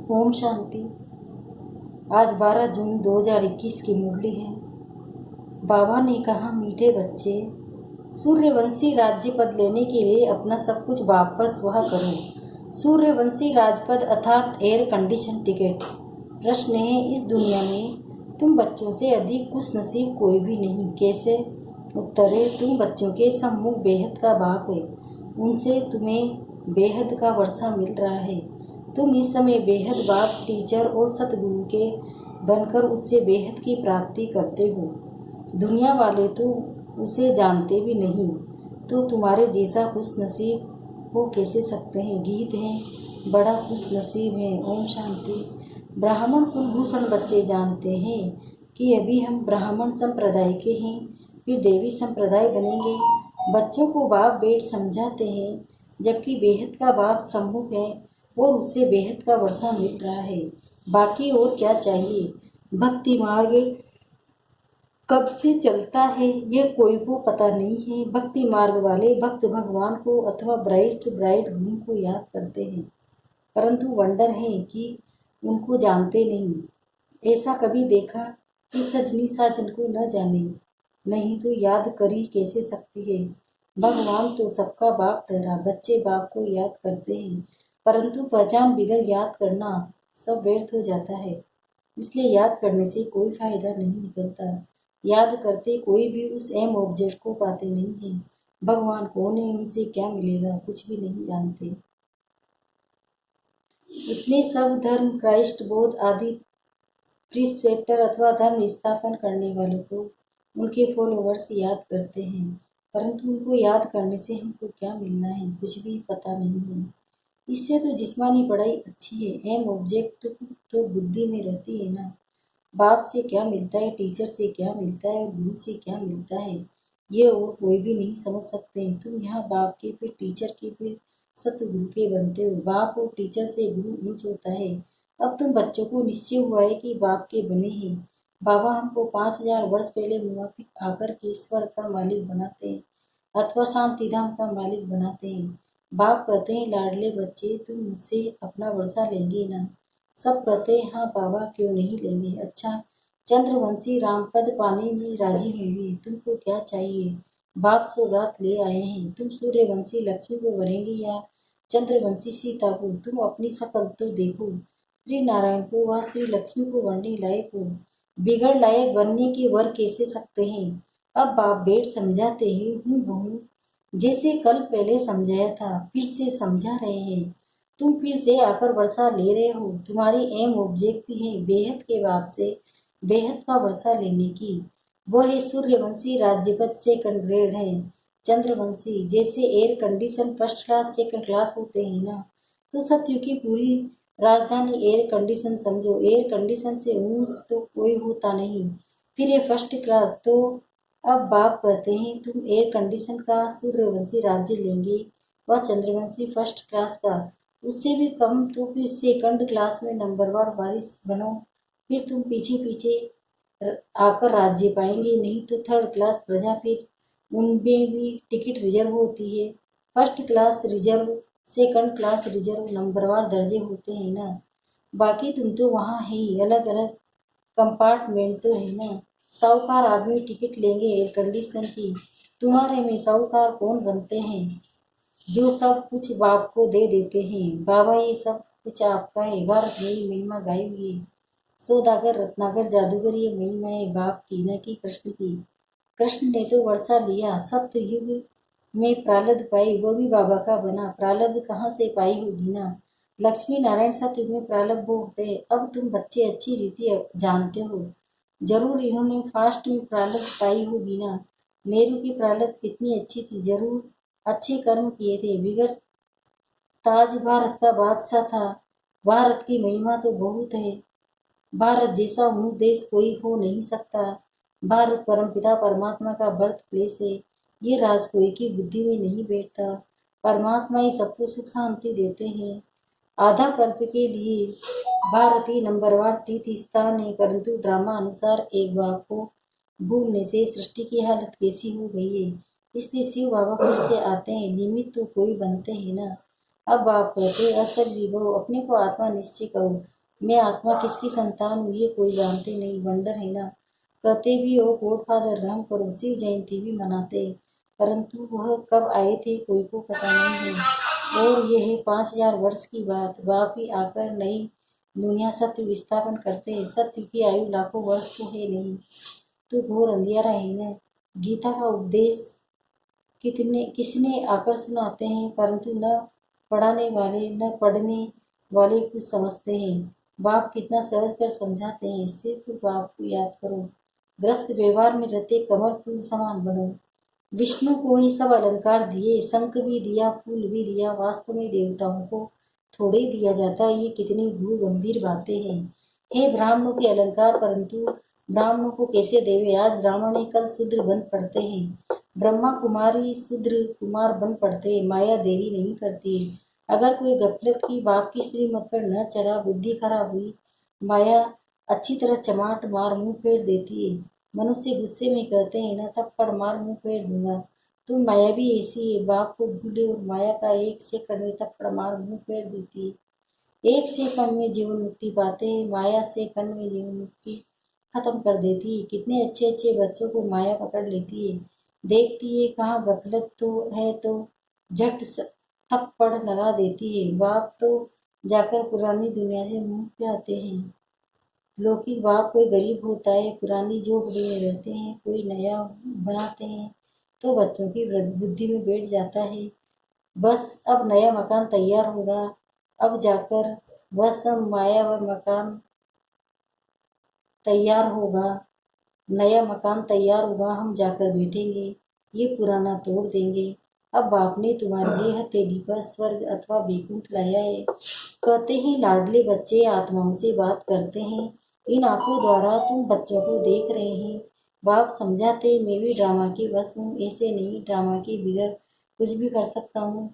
ओम शांति। आज 12 जून 2021 की मुरली है। बाबा ने कहा, मीठे बच्चे, सूर्यवंशी राज्य पद लेने के लिए अपना सब कुछ बाप पर सुहा करो। सूर्यवंशी राजपद अर्थात एयर कंडीशन टिकट। प्रश्न है, इस दुनिया में तुम बच्चों से अधिक खुश नसीब कोई भी नहीं। कैसे? उत्तर है, तुम बच्चों के सम्मुख बेहद का बाप है। उनसे तुम्हें बेहद का वर्षा मिल रहा है। तुम इस समय बेहद बाप, टीचर और सतगुरु के बनकर उससे बेहद की प्राप्ति करते हो। दुनिया वाले तो उसे जानते भी नहीं, तो तुम्हारे जैसा खुश नसीब हो कैसे सकते हैं। गीत है, बड़ा खुश नसीब है। ओम शांति। ब्राह्मण कुलभूषण बच्चे जानते हैं कि अभी हम ब्राह्मण संप्रदाय के हैं, फिर देवी संप्रदाय बनेंगे। बच्चों को बाप बेट समझाते हैं, जबकि बेहद का बाप सम्मुख है और उससे बेहद का वर्षा मिल रहा है। बाकी और क्या चाहिए। भक्ति मार्ग कब से चलता है यह कोई को पता नहीं है। भक्ति मार्ग वाले भक्त भगवान को अथवा ब्राइड ग्रूम को याद करते हैं, परंतु वंडर है कि उनको जानते नहीं। ऐसा कभी देखा कि सजनी साजन को न जाने? नहीं तो याद करी कैसे सकती है। भगवान तो सबका बाप ठहरा। बच्चे बाप को याद करते हैं, परंतु पहचान बिगड़ याद करना सब व्यर्थ हो जाता है। इसलिए याद करने से कोई फायदा नहीं निकलता। याद करते कोई भी उस एम ऑब्जेक्ट को पाते नहीं है। भगवान कौन है, उनसे क्या मिलेगा, कुछ भी नहीं जानते। इतने सब धर्म, क्राइस्ट, बौद्ध आदि प्रिस्पेक्टर अथवा धर्म स्थापन करने वालों को उनके फॉलोवर्स याद करते हैं, परंतु उनको याद करने से हमको क्या मिलना है, कुछ भी पता नहीं है। इससे तो जिस्मानी पढ़ाई अच्छी है। एम ऑब्जेक्ट तो बुद्धि में रहती है ना। बाप से क्या मिलता है, टीचर से क्या मिलता है और गुरु से क्या मिलता है, ये और कोई भी नहीं समझ सकते। तुम यहाँ बाप के, फिर टीचर के, फिर सतगुरु के बनते हो। बाप और टीचर से गुरु ऊंच होता है। अब तुम बच्चों को निश्चय हुआ है कि बाप के बने हैं। बाबा हमको 5000 वर्ष पहले मुवाफिक आकर के ईश्वर का मालिक बनाते हैं अथवा शांतिधाम का मालिक बनाते हैं। बाप कहते हैं, लाडले बच्चे, तुम मुझसे अपना वर्षा लेंगे ना? सब कहते हैं, हाँ बाबा, क्यों नहीं लेंगे। अच्छा, चंद्रवंशी रामपद पाने में राजी होंगे। तुमको क्या चाहिए? बाप सौगात ले आए हैं। तुम सूर्यवंशी लक्ष्मी को वरेंगे या चंद्रवंशी सीता को? तुम अपनी शकल तो देखो। श्री नारायण को व श्री लक्ष्मी को वरने लायक हो। बिगड़ लायक बनने के वर कैसे सकते हैं? अब बाप बेट समझाते हैं, हूँ बहू, जैसे कल पहले समझाया था फिर से समझा रहे हैं। तुम फिर से आकर वर्षा ले रहे हो। तुम्हारी एम ऑब्जेक्ट है बेहद के बाप से बेहद का वर्षा लेने की। वह है सूर्यवंशी राज्यपद सेकंड ग्रेड है। चंद्रवंशी जैसे air condition first class second class होते हैं ना, तो सत्युग की पूरी राजधानी एयर कंडीशन समझो। एयर कंडीशन से ऊंच तो कोई होता नहीं, फिर ये फर्स्ट क्लास। तो अब बाप कहते हैं, तुम एयर कंडीशन का सूर्यवंशी राज्य लेंगे व चंद्रवंशी फर्स्ट क्लास का, उससे भी कम तो फिर सेकंड क्लास में नंबरवार वारिस बनो। फिर तुम पीछे पीछे आकर राज्य पाएंगे। नहीं तो थर्ड क्लास प्रजा, फिर उनमें भी टिकट रिजर्व होती है। First class reserve, second class reserve, नंबरवार दर्जे होते हैं ना। बाकी तुम तो वहाँ है ही, अलग अलग कंपार्टमेंट तो है ना। साहूकार आदमी टिकट लेंगे एयर कंडीशन की। तुम्हारे में साहूकार कौन बनते हैं, जो सब कुछ बाप को दे देते हैं। बाबा, ये सब कुछ आपका है। भारत में महिमा गाई हुई है। सौदागर, रत्नाकर, जादूगर, ये महिमा है बाप की, न कि कृष्ण की। कृष्ण ने तो वर्षा लिया, सत्य युग में प्रारब्ध पाई, वो भी बाबा का बना। प्रारब्ध कहाँ से पाई होगी ना। लक्ष्मी नारायण सतयुग में प्रारब्ध भोगते। अब तुम बच्चे अच्छी रीति जानते हो। जरूर इन्होंने फास्ट में प्रारब्ध पाई होगी ना। नेहरू की प्रारब्ध कितनी अच्छी थी, जरूर अच्छे कर्म किए थे। बिगड़ ताज भारत का बादशाह था। भारत की महिमा तो बहुत है। भारत जैसा ऊंट देश कोई हो नहीं सकता। भारत परमपिता परमात्मा का बर्थ प्लेस है। ये राज कोई की बुद्धि में नहीं बैठता। परमात्मा ही सबको सुख शांति देते हैं। आधा कल्प के लिए भारत ही नंबरवार तीर्थ स्थान है, परंतु ड्रामा अनुसार एक बाप को भूलने से सृष्टि की हालत कैसी हो गई है। इसलिए शिव बाबा फिर से आते हैं। निमित्त तो कोई बनते हैं ना। अब आप कहते असली भव, अपने को आत्मा निश्चय करो। मैं आत्मा किसकी संतान हूँ ये कोई जानते नहीं। वंडर है ना। कहते भी हो गॉड फादर रहम करो, शिव जयंती भी मनाते, परंतु वह कब आए थे कोई को पता नहीं है। और यह है 5000 वर्ष की बात। बाप ही आकर नई दुनिया सत्य विस्थापन करते हैं। सत्य की आयु लाखों वर्ष तो है नहीं, तो घोर अंधियारा है न। गीता का उपदेश किसने आकर सुनाते हैं, परंतु न पढ़ाने वाले न पढ़ने वाले कुछ समझते हैं। बाप कितना सहज कर समझाते हैं। सिर्फ बाप को याद करो, ग्रस्त व्यवहार में रहते कमल फूल समान बनो। विष्णु को ही सब अलंकार दिए, शंख भी दिया, फूल भी दिया, वास्तव में देवताओं को थोड़े दिया जाता। ये कितनी गूढ़ गंभीर बातें हैं। हे ब्राह्मणों के अलंकार, परंतु ब्राह्मणों को कैसे देवे। आज ब्राह्मण है, कल शूद्र बन पड़ते हैं। ब्रह्मा कुमारी शूद्र कुमार बन पड़ते हैं। माया देरी नहीं करती है। अगर कोई गफलत की बाप की श्रीमत पर न चला, बुद्धि खराब हुई, माया अच्छी तरह चमाट मार मुंह फेर देती है। मनुष्य गुस्से में कहते हैं न थप्पड़ मार मुंह फेर दूंगा। तुम माया भी ऐसी है, बाप को भूले और माया का एक सेकंड में थप्पड़ मार मुंह फेर देती है। एक सेकंड में जीवन मुक्ति पाते हैं, माया सेकंड में जीवन मुक्ति खत्म कर देती है। कितने अच्छे अच्छे बच्चों को माया पकड़ लेती है। देखती है कहाँ गफलत तो है तो झट थप्पड़ लगा देती है। बाप तो जाकर पुरानी दुनिया से मुंह फैलाते हैं। लौकिक बाप कोई गरीब होता है, पुरानी झोपड़ी में रहते हैं, कोई नया बनाते हैं तो बच्चों की बुद्धि में बैठ जाता है। बस अब नया मकान तैयार होगा, अब जाकर वह सब माया व मकान तैयार होगा, नया मकान तैयार होगा, हम जाकर बैठेंगे, ये पुराना तोड़ देंगे। अब बाप ने तुम्हारे लिए हथेली पर स्वर्ग अथवा वैकुंठ लाया है। कहते हैं लाडले बच्चे आत्माओं से बात करते हैं। इन आंखों द्वारा तुम बच्चों को देख रहे हैं। बाप समझाते मैं भी ड्रामा की बस हूँ, ऐसे नहीं ड्रामा के बिगड़ कुछ भी कर सकता हूँ।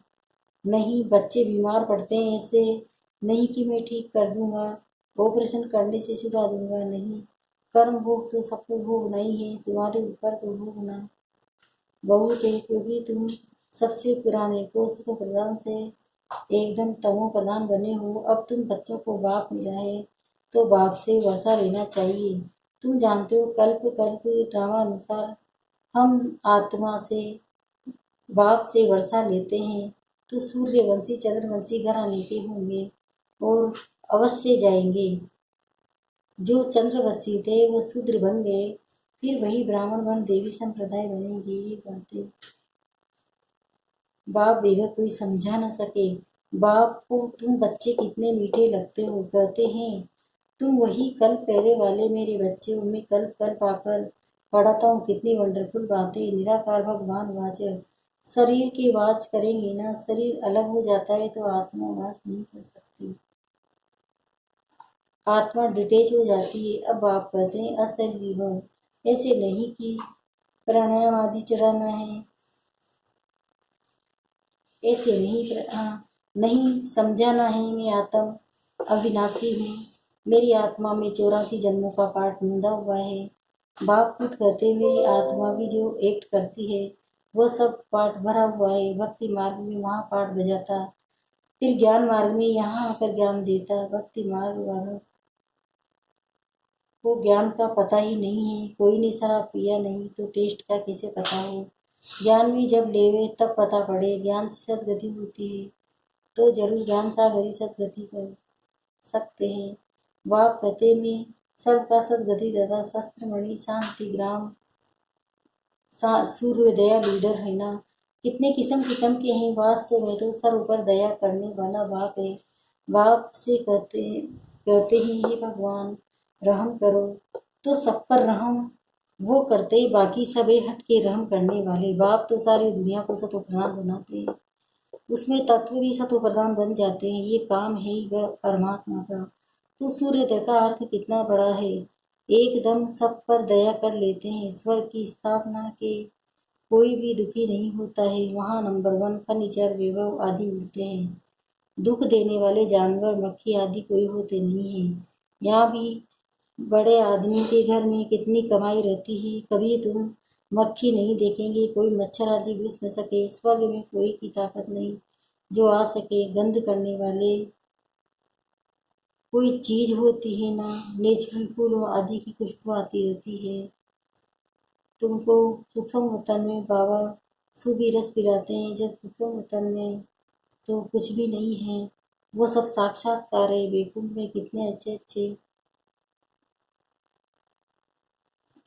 नहीं बच्चे बीमार पड़ते हैं, ऐसे नहीं कि मैं ठीक कर दूंगा, ऑपरेशन करने से छुड़ा दूंगा। नहीं, कर्म भोग तो सबको भोगना ही है, तुम्हारे ऊपर तो भोगना बहुत है, क्योंकि तुम सबसे पुराने को सतो प्रधान से एकदम तमो प्रधान बने हो। अब तुम बच्चों को बाप मिला है तो बाप से वर्षा लेना चाहिए। तुम जानते हो कल्प कल्प ड्रामा अनुसार हम आत्मा से बाप से वर्षा लेते हैं, तो सूर्यवंशी चंद्रवंशी घराने के होंगे और अवश्य जाएंगे। जो चंद्रवंशी थे वो शूद्र बन गए, फिर वही ब्राह्मण बन देवी संप्रदाय बनेंगे। ये बातें बाप बगैर कोई समझा न सके। बाप को तुम बच्चे कितने मीठे लगते हो, कहते हैं तुम वही कल पहले वाले मेरे बच्चे हो। मैं कल कल पाकर पढ़ाता हूँ कितनी वंडरफुल बातें। निराकार भगवान वाचक शरीर की वाच करेंगे ना, शरीर अलग हो जाता है तो आत्मा वाच नहीं कर सकती, आत्मा डिटेच हो जाती है। अब आप कहते हैं अशरीरी भव, ऐसे नहीं कि प्राणायाम आदि चढ़ाना है, ऐसे नहीं समझाना है। मैं आत्म अविनाशी हूँ, मेरी आत्मा में 84 जन्मों का पाठ मुंदा हुआ है। बाप खुद कहते मेरी आत्मा भी जो एक्ट करती है वह सब पाठ भरा हुआ है। भक्ति मार्ग में वहाँ पाठ बजाता, फिर ज्ञान मार्ग में यहाँ आकर ज्ञान देता। भक्ति मार्ग वालों को ज्ञान का पता ही नहीं है। कोई ने शराब पिया नहीं तो टेस्ट का कैसे पता हो। ज्ञान भी जब लेवे तब पता पड़े। ज्ञान से सदगति होती है तो जरूर ज्ञान सागरी सदगति कर सकते हैं। बाप कहते में सबका सदगति दाता शस्त्र मणि शांति ग्राम सूर्य दया लीडर है ना। कितने किस्म किस्म के हैं, वास्तव में तो सर ऊपर दया करने वाला बाप है। बाप से कहते हैं हे भगवान रहम करो, तो सब पर रहम वो करते ही, बाकी सब हट के रहम करने वाले। बाप तो सारी दुनिया को सतो प्रधान बनाते हैं, उसमें तत्व भी सतो प्रधान बन जाते हैं। ये काम है ही वह परमात्मा का। तो सूर्योदय का अर्थ कितना बड़ा है, एकदम सब पर दया कर लेते हैं। स्वर्ग की स्थापना के कोई भी दुखी नहीं होता है। वहाँ नंबर 1 फर्नीचर वैभव आदि मिलते हैं। दुख देने वाले जानवर मक्खी आदि कोई होते नहीं हैं। यहाँ भी बड़े आदमी के घर में कितनी कमाई रहती है, कभी तुम मक्खी नहीं देखेंगे, कोई मच्छर आदि घुस न सके। स्वर्ग में कोई की ताकत नहीं जो आ सके। गंध करने वाले कोई चीज़ होती है ना, नेचुरल फूलों आदि की खुशबू आती रहती है। तुमको सूक्ष्म वतन में बाबा सूबी रस पिलाते हैं, जब सूक्ष्म वतन में तो कुछ भी नहीं है। वो सब साक्षात्कार है। बेकुंठ में कितने अच्छे अच्छे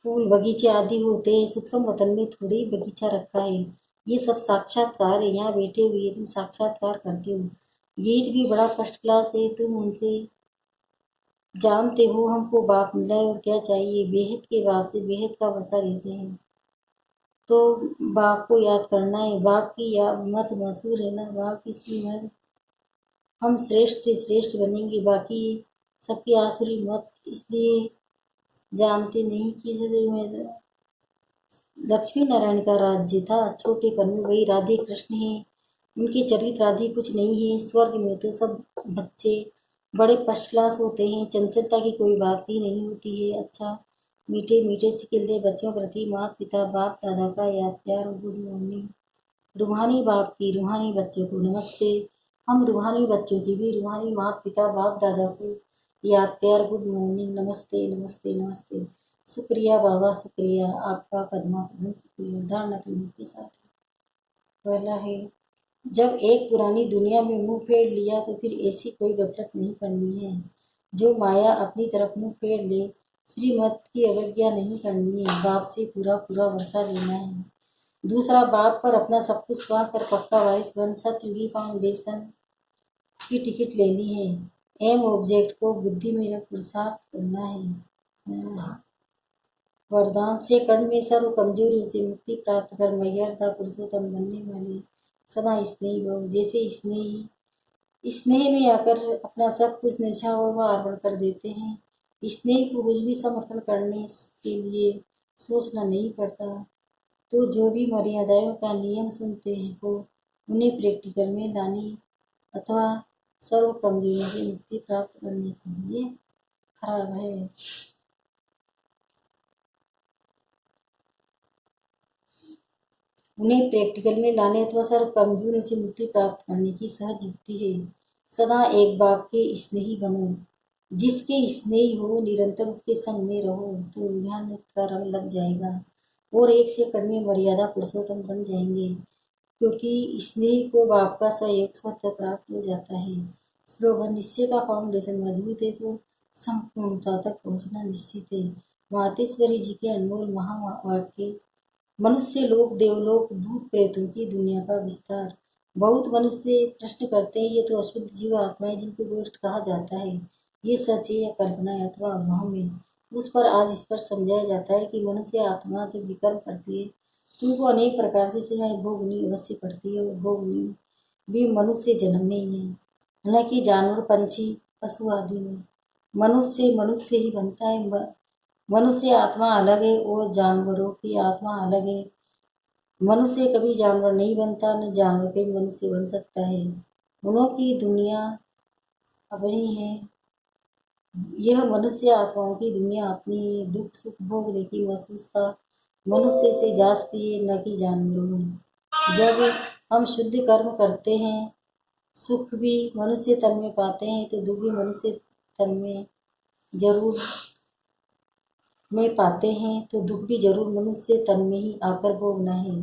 फूल बगीचे आदि होते हैं, सूक्ष्म वतन में थोड़ी ही बगीचा रखा है। ये सब साक्षात्कार है। यहाँ बैठे हुए तुम साक्षात्कार करते हो। गीत भी बड़ा फर्स्ट क्लास है। तुम उनसे जानते हो हमको बाप मिला है और क्या चाहिए। बेहद के बाप से बेहद का वर्षा रहते हैं, तो बाप को याद करना है। बाप की याद मत मशहूर है ना, बाप की श्रीमत हम श्रेष्ठ से श्रेष्ठ बनेंगे, बाकी सबकी आसुरी मत। इसलिए जानते नहीं कि सदैव में लक्ष्मी नारायण का राज्य था। छोटेपन में वही राधे कृष्ण है। उनके चरित्र आदि कुछ नहीं है। स्वर्ग में तो सब बच्चे बड़े फर्स्ट क्लास होते हैं। चंचलता की कोई बात ही नहीं होती है। अच्छा, मीठे मीठे से खिलते बच्चों प्रति माता पिता बाप दादा का याद प्यार और गुड मॉर्निंग। रूहानी बाप की रूहानी बच्चों को नमस्ते। हम रूहानी बच्चों की भी रूहानी माता पिता बाप दादा को याद प्यार गुड मॉर्निंग। नमस्ते नमस्ते नमस्ते। शुक्रिया बाबा, शुक्रिया आपका पद्मा पद्म शुक्रिया। धारणा करने के साथ पहला है, जब एक पुरानी दुनिया में मुंह फेर लिया तो फिर ऐसी कोई गफलत नहीं करनी है। जो माया अपनी तरफ मुंह फेर ले, श्रीमत की अवज्ञा नहीं करनी है। बाप से पूरा पूरा भरोसा लेना है। दूसरा, बाप पर अपना सब कुछ स्वाह कर पक्का वारिस बन सतयुगी फाउंडेशन की टिकट लेनी है। एम ऑब्जेक्ट को बुद्धि में रख पुरुषार्थ करना है। वरदान से कर्ण में सर्व कमजोरियों से मुक्ति प्राप्त कर मर्यादा पुरुषोत्तम बनने वाले सदा स्नेही भव। जैसे स्नेही स्नेह में आकर अपना सब कुछ निछावर व अर्पण कर देते हैं। स्नेह को कुछ भी समर्पण करने के लिए सोचना नहीं पड़ता। तो जो भी मर्यादाओं का नियम सुनते हैं वो उन्हें प्रैक्टिकल में लाने अथवा सर्व कमजोरियों से मुक्ति प्राप्त करने के लिए खराब है। उन्हें प्रैक्टिकल में लाने अथवा सर्व कमजोरियों से मुक्ति प्राप्त करने की सहज युक्ति है। सदा एक बाप के स्नेही बनो। जिसके स्नेही हो निरंतर उसके संग में रहो तो ध्यान का रंग लग जाएगा और एक सेकंड में मर्यादा पुरुषोत्तम बन जाएंगे, क्योंकि स्नेह को बाप का सहयोग स्वतः प्राप्त हो जाता है। स्लोगन, निश्चय का फाउंडेशन मजबूत है तो संपूर्णता तक पहुंचना निश्चित है। मातेश्वरी जी के अनमोल महावाक्य। मनुष्य लोक देवलोक भूत प्रेतों की दुनिया का विस्तार। बहुत मनुष्य प्रश्न करते हैं, ये तो अशुद्ध जीव आत्माएं जिनको गोष्ठ कहा जाता है, ये सच है या कल्पना है अथवा अभाव में। उस पर आज इस पर समझाया जाता है कि मनुष्य आत्मा जब विकर्म करती है तो उनको अनेक प्रकार से सजाएं भोगनी अवश्य पड़ती है और भोगनी भी मनुष्य जन्म में ही है, न कि जानवर पंछी पशु आदि में। मनुष्य मनुष्य ही बनता है। मनुष्य आत्मा अलग है और जानवरों की आत्मा अलग है। मनुष्य कभी जानवर नहीं बनता, न जानवर कभी मनुष्य बन सकता है। दोनों की दुनिया अपनी है। यह मनुष्य आत्माओं की दुनिया अपनी है। दुख सुख भोगने की महसूसता मनुष्य से जाती है, न कि जानवरों में। जब हम शुद्ध कर्म करते हैं, सुख भी मनुष्य तन में पाते हैं तो दुख भी मनुष्य तन में जरूर में पाते हैं, तो दुख भी जरूर मनुष्य तन में ही आकर भोगना है।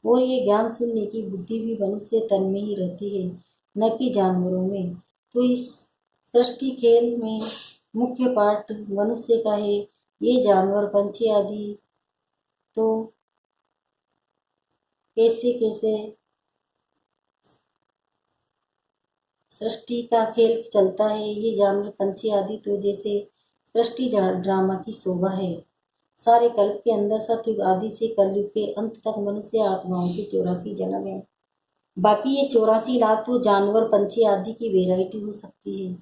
और ये ज्ञान सुनने की बुद्धि भी मनुष्य तन में ही रहती है, न कि जानवरों में। तो इस सृष्टि खेल में मुख्य पार्ट मनुष्य का है। ये जानवर पंछी आदि तो कैसे कैसे सृष्टि का खेल चलता है। ये जानवर पंछी आदि तो जैसे सृष्टि ड्रामा की शोभा है। सारे कल्प के अंदर सतयुग आदि से कलयुग के अंत तक मनुष्य आत्माओं के 84 जन्म है। बाकी ये 84 लाख तो जानवर पंछी आदि की वेराइटी हो सकती है।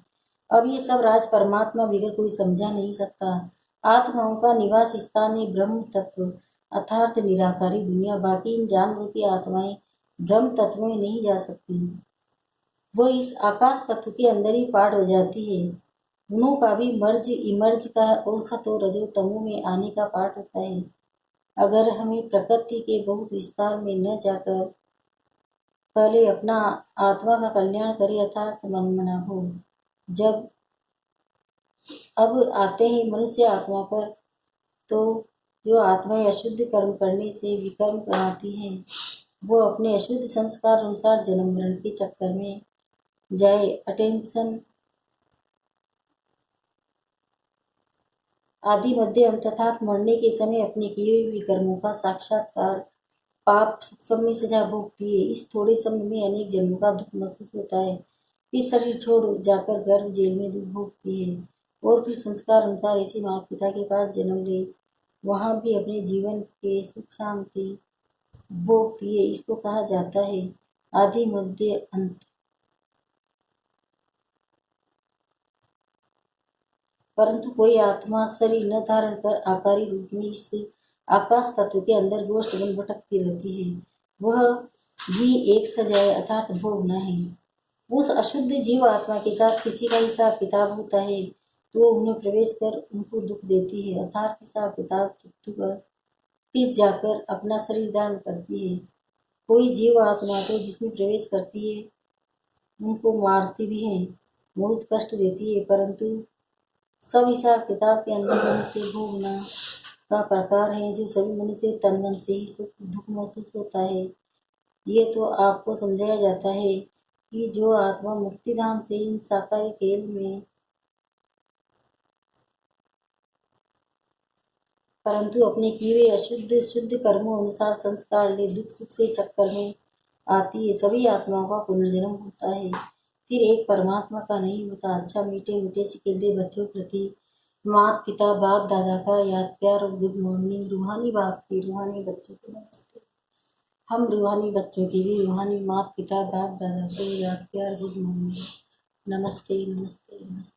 अब ये सब राज परमात्मा बगैर कोई समझा नहीं सकता। आत्माओं का निवास स्थान है ब्रह्म तत्व अर्थात निराकारी दुनिया। बाकी इन जानवरों की आत्माएं ब्रह्म तत्व में नहीं जा सकती, वो इस आकाश तत्व के अंदर ही पार हो जाती है। गुणों का भी मर्ज इमर्ज का और सतो रजो तमो में आने का पाठ होता है। अगर हमें प्रकृति के बहुत विस्तार में न जाकर पहले अपना आत्मा का कल्याण करे अर्थात मनमना हो, जब अब आते हैं मनुष्य आत्मा पर। तो जो आत्माएं अशुद्ध कर्म करने से विकर्म बनाती हैं, वो अपने अशुद्ध संस्कार अनुसार जन्म मरण के चक्कर में जाए अटेंशन आदि मध्य अंत तथा मरने के समय अपने किए हुए विकर्मों का साक्षात्कार पाप समय सजा भोगती है। इस थोड़े समय में अनेक जन्मों का दुख महसूस होता है। फिर शरीर छोड़ जाकर गर्भ जेल में दुख भोगती है और फिर संस्कार अनुसार ऐसे माता पिता के पास जन्म ले वहां भी अपने जीवन के सुख शांति भोगती है। इसको कहा जाता है आदि मध्य अंत। परंतु कोई आत्मा शरीर न धारण कर आकारी रूप में इस आकाश तत्व के अंदर गोष्ठ बन भटकती रहती है। वह भी एक सजाए अर्थात भोगना है। उस अशुद्ध जीव आत्मा के साथ किसी का हिसाब किताब होता है तो उन्हें प्रवेश कर उनको दुख देती है अर्थात हिसाब किताब चुकती कर फिर जाकर अपना शरीर धारण करती है। कोई जीव आत्मा तो जिसमें प्रवेश करती है उनको मारती भी है, बहुत कष्ट देती है, परंतु सब हिसाब किताब के अंदर मनुष्य भोगना का प्रकार है जो सभी मनुष्य तन मन से ही सुख दुख महसूस होता है। ये तो आपको समझाया जाता है कि जो आत्मा मुक्ति धाम से इन साकार खेल में परंतु अपने किए हुए अशुद्ध शुद्ध कर्मों अनुसार संस्कार ले दुख सुख से चक्कर में आती है। सभी आत्माओं का पुनर्जन्म होता है, फिर एक परमात्मा का नहीं होता। अच्छा मीठे मीठे सिकिलते बच्चों प्रति माता पिता बाप दादा का याद प्यार और गुड मॉर्निंग। रूहानी बाप की रूहानी बच्चों को नमस्ते। हम रूहानी बच्चों की भी रूहानी माता पिता बाप दादा को याद प्यार गुड मॉर्निंग। नमस्ते नमस्ते नमस्ते।